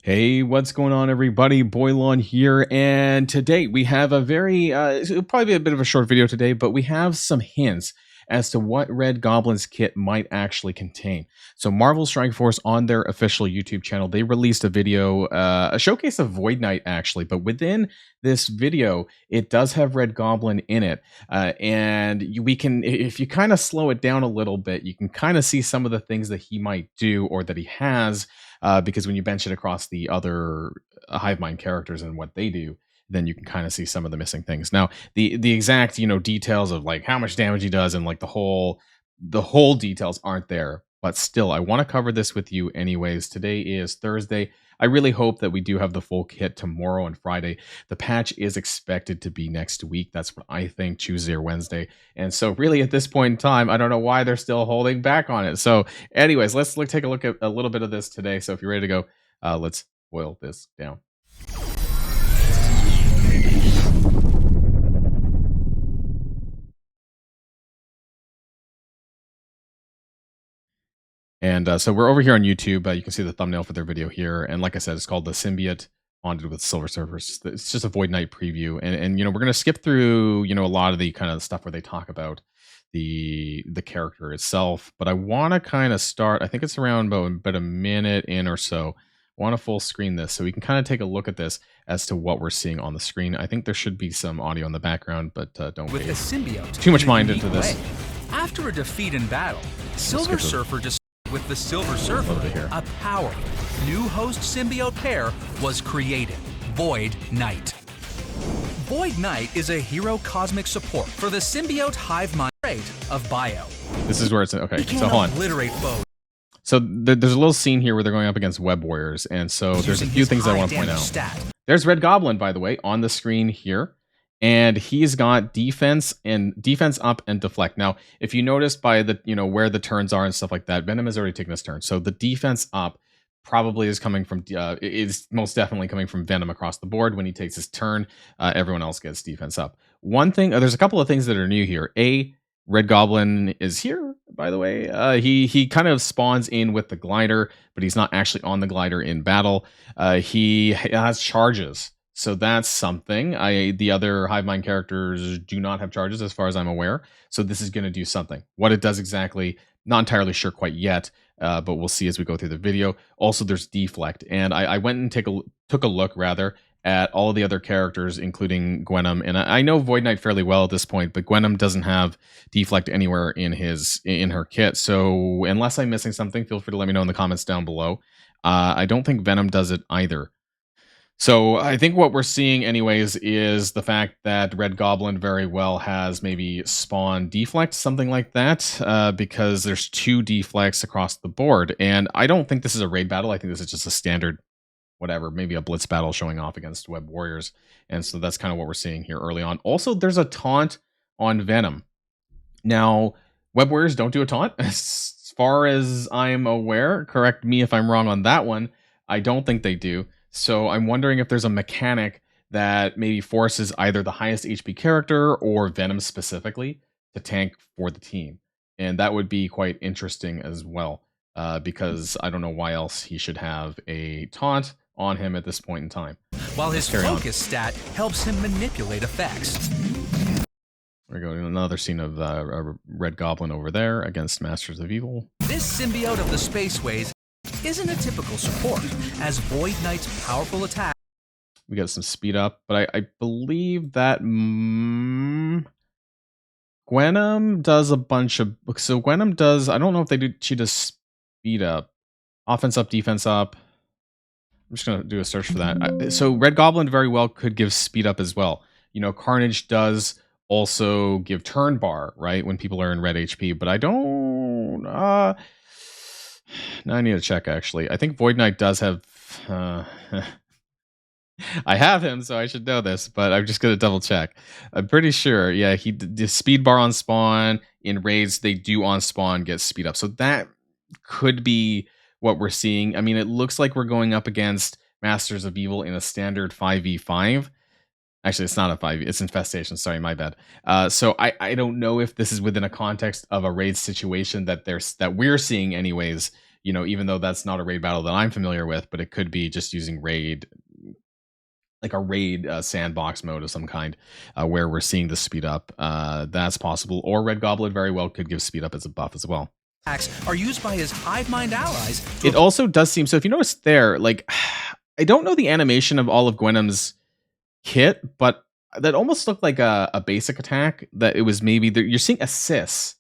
Hey, what's going on, everybody? Boilon here, and today we have a very, it'll probably be a bit of a short video today, but we have some hints as to what Red Goblin's kit might actually contain. So Marvel Strike Force on their official YouTube channel, they released a video, a showcase of Void Knight actually, but within this video, it does have Red Goblin in it, and we can, if you kind of slow it down a little bit, you can kind of see some of the things that he might do or that he has. Because when you bench it across the other hive mind characters and what they do, then you can kind of see some of the missing things. Now, the exact details of like how much damage he does and like the whole details aren't there. But still, I want to cover this with you anyways. Today is Thursday. I really hope that we do have the full kit tomorrow and Friday. The patch is expected to be next week. That's what I think, Tuesday or Wednesday. And so really at this point in time, I don't know why they're still holding back on it. So anyways, let's take a look at a little bit of this today. So if you're ready to go, let's boil this down. And so we're over here on YouTube. You can see the thumbnail for their video here. And like I said, it's called The Symbiote Bonded with Silver Surfers. It's just a Void Knight preview. And we're going to skip through, a lot of the kind of stuff where they talk about the character itself. But I want to kind of start, I think it's around about a minute in or so. I want to full screen this so we can kind of take a look at this as to what we're seeing on the screen. I think there should be some audio in the background, but don't with pay a symbiote too much mind into this. Way. After a defeat in battle, Silver Surfer just with the Silver Surfer, a powerful new host symbiote pair was created, Void Knight. Void Knight is a hero cosmic support for the symbiote hive mind trait of bio. This is where it's okay. So hold on. Obliterate foes. So there's a little scene here where they're going up against web warriors, and so there's a few things I want to point out. There's Red Goblin, by the way, on the screen here. And he's got defense up and deflect. Now, if you notice by the, where the turns are and stuff like that, Venom has already taken his turn. So the defense up probably is coming from, is most definitely coming from Venom across the board. When he takes his turn, everyone else gets defense up. One thing, there's a couple of things that are new here. Red Goblin is here, by the way. He kind of spawns in with the glider, but he's not actually on the glider in battle. He has charges. So that's something. The other hive mind characters do not have charges as far as I'm aware. So this is going to do something. What it does exactly, not entirely sure quite yet, but we'll see as we go through the video. Also, there's deflect. And I went and took a look rather at all of the other characters, including Gwenom. And I know Void Knight fairly well at this point, but Gwenom doesn't have deflect anywhere in her kit. So unless I'm missing something, feel free to let me know in the comments down below. I don't think Venom does it either. So I think what we're seeing anyways is the fact that Red Goblin very well has maybe spawn deflect, something like that, because there's 2 deflects across the board. And I don't think this is a raid battle. I think this is just a standard, whatever, maybe a blitz battle showing off against web warriors. And so that's kind of what we're seeing here early on. Also, there's a taunt on Venom. Now, web warriors don't do a taunt. As far as I'm aware, correct me if I'm wrong on that one, I don't think they do. So I'm wondering if there's a mechanic that maybe forces either the highest HP character or Venom specifically to tank for the team. And that would be quite interesting as well, because I don't know why else he should have a taunt on him at this point in time. While his focus stat helps him manipulate effects. We're going to another scene of Red Goblin over there against Masters of Evil. This symbiote of the spaceways isn't a typical support, as Void Knight's powerful attack. We got some speed up, but I believe that Gwenom does a bunch of. So Gwenom does. I don't know if they do. She does speed up, offense up, defense up. I'm just gonna do a search for that. So Red Goblin very well could give speed up as well. Carnage does also give turn bar, right, when people are in red HP, but I don't. Now I need to check, actually. I think Void Knight does have... I have him, so I should know this, but I'm just going to double check. I'm pretty sure, yeah, he did speed bar on spawn. In raids, they do on spawn get speed up. So that could be what we're seeing. I mean, it looks like we're going up against Masters of Evil in a standard 5v5. Actually, it's not a 5, it's Infestation. Sorry, my bad. So I don't know if this is within a context of a raid situation that we're seeing anyways, You know, even though that's not a raid battle that I'm familiar with, but it could be just using raid, like a raid sandbox mode of some kind, where we're seeing the speed up. That's possible. Or Red Goblin very well could give speed up as a buff as well. Are used by his hive mind allies. It also does seem, so if you notice there, like, I don't know the animation of all of Gwenum's kit, but that almost looked like a basic attack, that it was maybe you're seeing assists,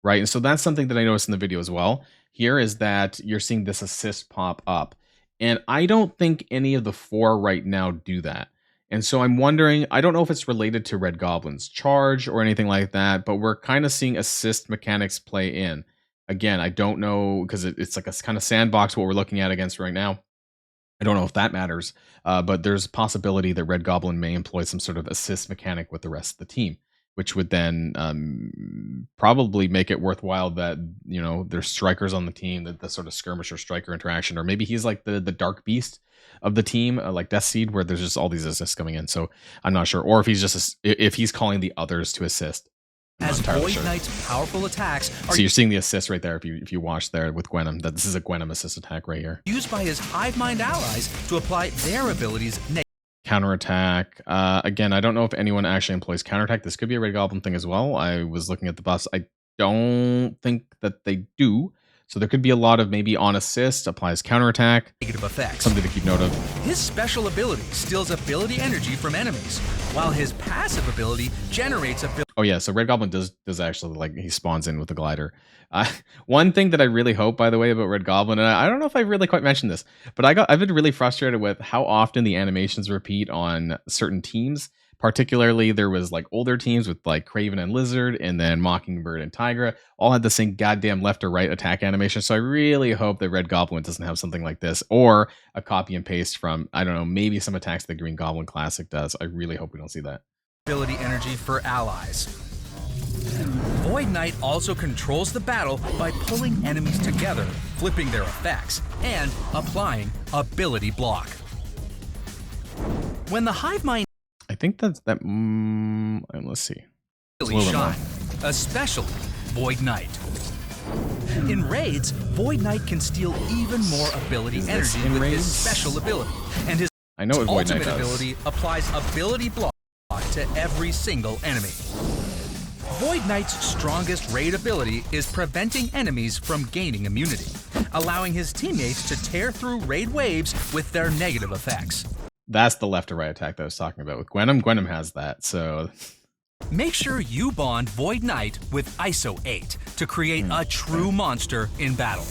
right? And so that's something that I noticed in the video as well here, is that you're seeing this assist pop up. And I don't think any of the 4 right now do that. And so I'm wondering, I don't know if it's related to Red Goblin's charge or anything like that, but we're kind of seeing assist mechanics play in. Again, I don't know, because it's like a kind of sandbox what we're looking at against right now. I don't know if that matters, but there's a possibility that Red Goblin may employ some sort of assist mechanic with the rest of the team, which would then probably make it worthwhile that, you know, there's strikers on the team, that the sort of skirmisher striker interaction, or maybe he's like the dark beast of the team, like Death Seed, where there's just all these assists coming in. So I'm not sure, or if he's just if he's calling the others to assist. As Void Knight's powerful attacks so you're seeing the assist right there if you watch there with Gwenum, that this is a Gwenum assist attack right here. Used by his hive mind allies to apply their abilities. Counterattack. Again, I don't know if anyone actually employs counterattack. This could be a Red Goblin thing as well. I was looking at the buffs. I don't think that they do. So there could be a lot of maybe on assist, applies counterattack. Negative effects. Something to keep note of. His special ability steals ability energy from enemies, while his passive ability generates ability. Oh yeah, so Red Goblin does actually, like, he spawns in with the glider. One thing that I really hope, by the way, about Red Goblin, and I don't know if I really quite mentioned this, but I've been really frustrated with how often the animations repeat on certain teams. Particularly, there was like older teams with like Craven and Lizard, and then Mockingbird and Tigra all had the same goddamn left or right attack animation. So I really hope that Red Goblin doesn't have something like this, or a copy and paste from, I don't know, maybe some attacks the Green Goblin Classic does. I really hope we don't see that. Ability energy for allies. Void Knight also controls the battle by pulling enemies together, flipping their effects, and applying ability block. When the hive mind, I think that's that. Let's see. Shine, especially Void Knight. In raids, Void Knight can steal even more ability energy with his special ability, and his ultimate ability applies ability block to every single enemy. Void Knight's strongest raid ability is preventing enemies from gaining immunity, allowing his teammates to tear through raid waves with their negative effects. That's the left or right attack that I was talking about with Gwenum. Gwenum has that, so... Make sure you bond Void Knight with ISO 8 to create a true monster in battle.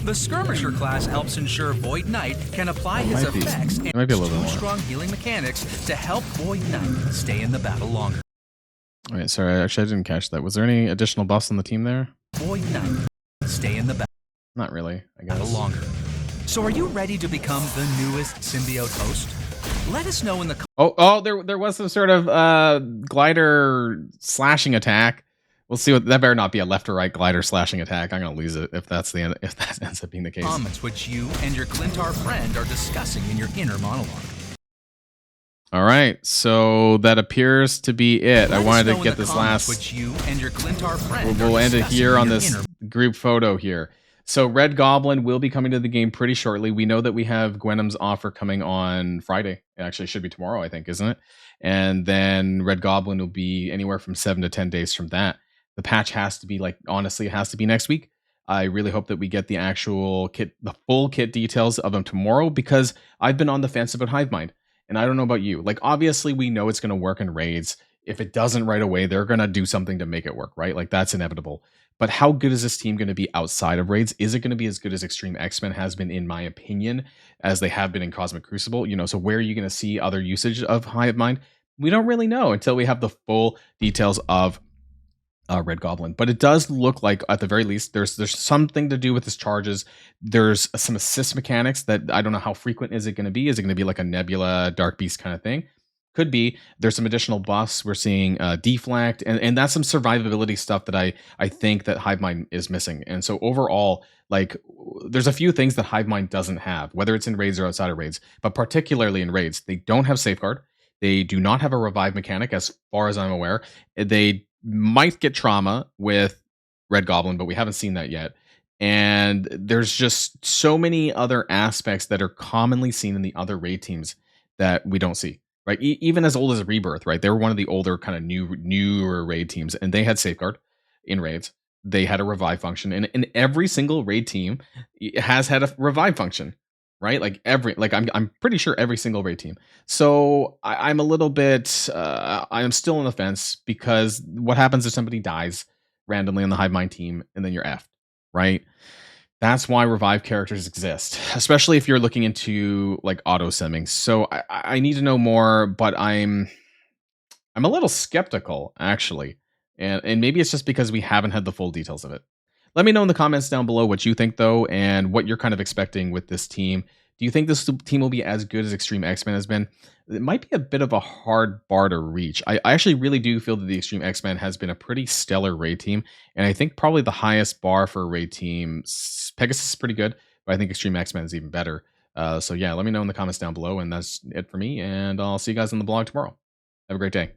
The Skirmisher class helps ensure Void Knight can apply his effects and two strong healing mechanics to help Void Knight stay in the battle longer. Wait, sorry, actually I didn't catch that. Was there any additional buffs on the team there? Void Knight, stay in the battle. Not really, I guess. Longer. So are you ready to become the newest symbiote host? Let us know in the there was some sort of glider slashing attack. We'll see what that better not be a left or right glider slashing attack. I'm gonna lose it if that ends up being the case. Comments which you and your Clintar friend are discussing in your inner monologue. All right, so that appears to be it. I wanted to get this last. Which you and your Clintar friend we'll end it here on this group photo here. So Red Goblin will be coming to the game pretty shortly. We know that we have Gwenum's offer coming on Friday. It actually should be tomorrow, I think, isn't it? And then Red Goblin will be anywhere from 7 to 10 days from that. The patch has to be, like, honestly, it has to be next week. I really hope that we get the actual kit, the full kit details of them tomorrow, because I've been on the fence about Hivemind. And I don't know about you. Like, obviously, we know it's going to work in raids. If it doesn't right away, they're going to do something to make it work, right? Like, that's inevitable. But how good is this team going to be outside of raids? Is it going to be as good as Extreme X-Men has been, in my opinion, as they have been in Cosmic Crucible? You know, so where are you going to see other usage of Hive Mind? We don't really know until we have the full details of Red Goblin. But it does look like, at the very least, there's something to do with his charges. There's some assist mechanics that I don't know how frequent is it going to be. Is it going to be like a Nebula, Dark Beast kind of thing? Could be. There's some additional buffs. We're seeing deflect, and that's some survivability stuff that I think that Hivemind is missing. And so overall, like, there's a few things that Hivemind doesn't have, whether it's in raids or outside of raids, but particularly in raids. They don't have Safeguard. They do not have a revive mechanic, as far as I'm aware. They might get trauma with Red Goblin, but we haven't seen that yet. And there's just so many other aspects that are commonly seen in the other raid teams that we don't see, right? Even as old as Rebirth, right? They were one of the older kind of newer raid teams, and they had Safeguard in raids. They had a revive function, and every single raid team has had a revive function, right? I'm pretty sure every single raid team. So I'm a little bit, I'm still on the fence, because what happens if somebody dies randomly on the Hive Mind team and then you're effed, right? That's why revive characters exist, especially if you're looking into like auto simming. So I need to know more, but I'm a little skeptical, actually. And maybe it's just because we haven't had the full details of it. Let me know in the comments down below what you think, though, and what you're kind of expecting with this team. Do you think this team will be as good as Extreme X-Men has been? It might be a bit of a hard bar to reach. I actually really do feel that the Extreme X-Men has been a pretty stellar raid team, and I think probably the highest bar for a raid team, Pegasus is pretty good, but I think Extreme X-Men is even better. So yeah, let me know in the comments down below, and that's it for me, and I'll see you guys on the blog tomorrow. Have a great day.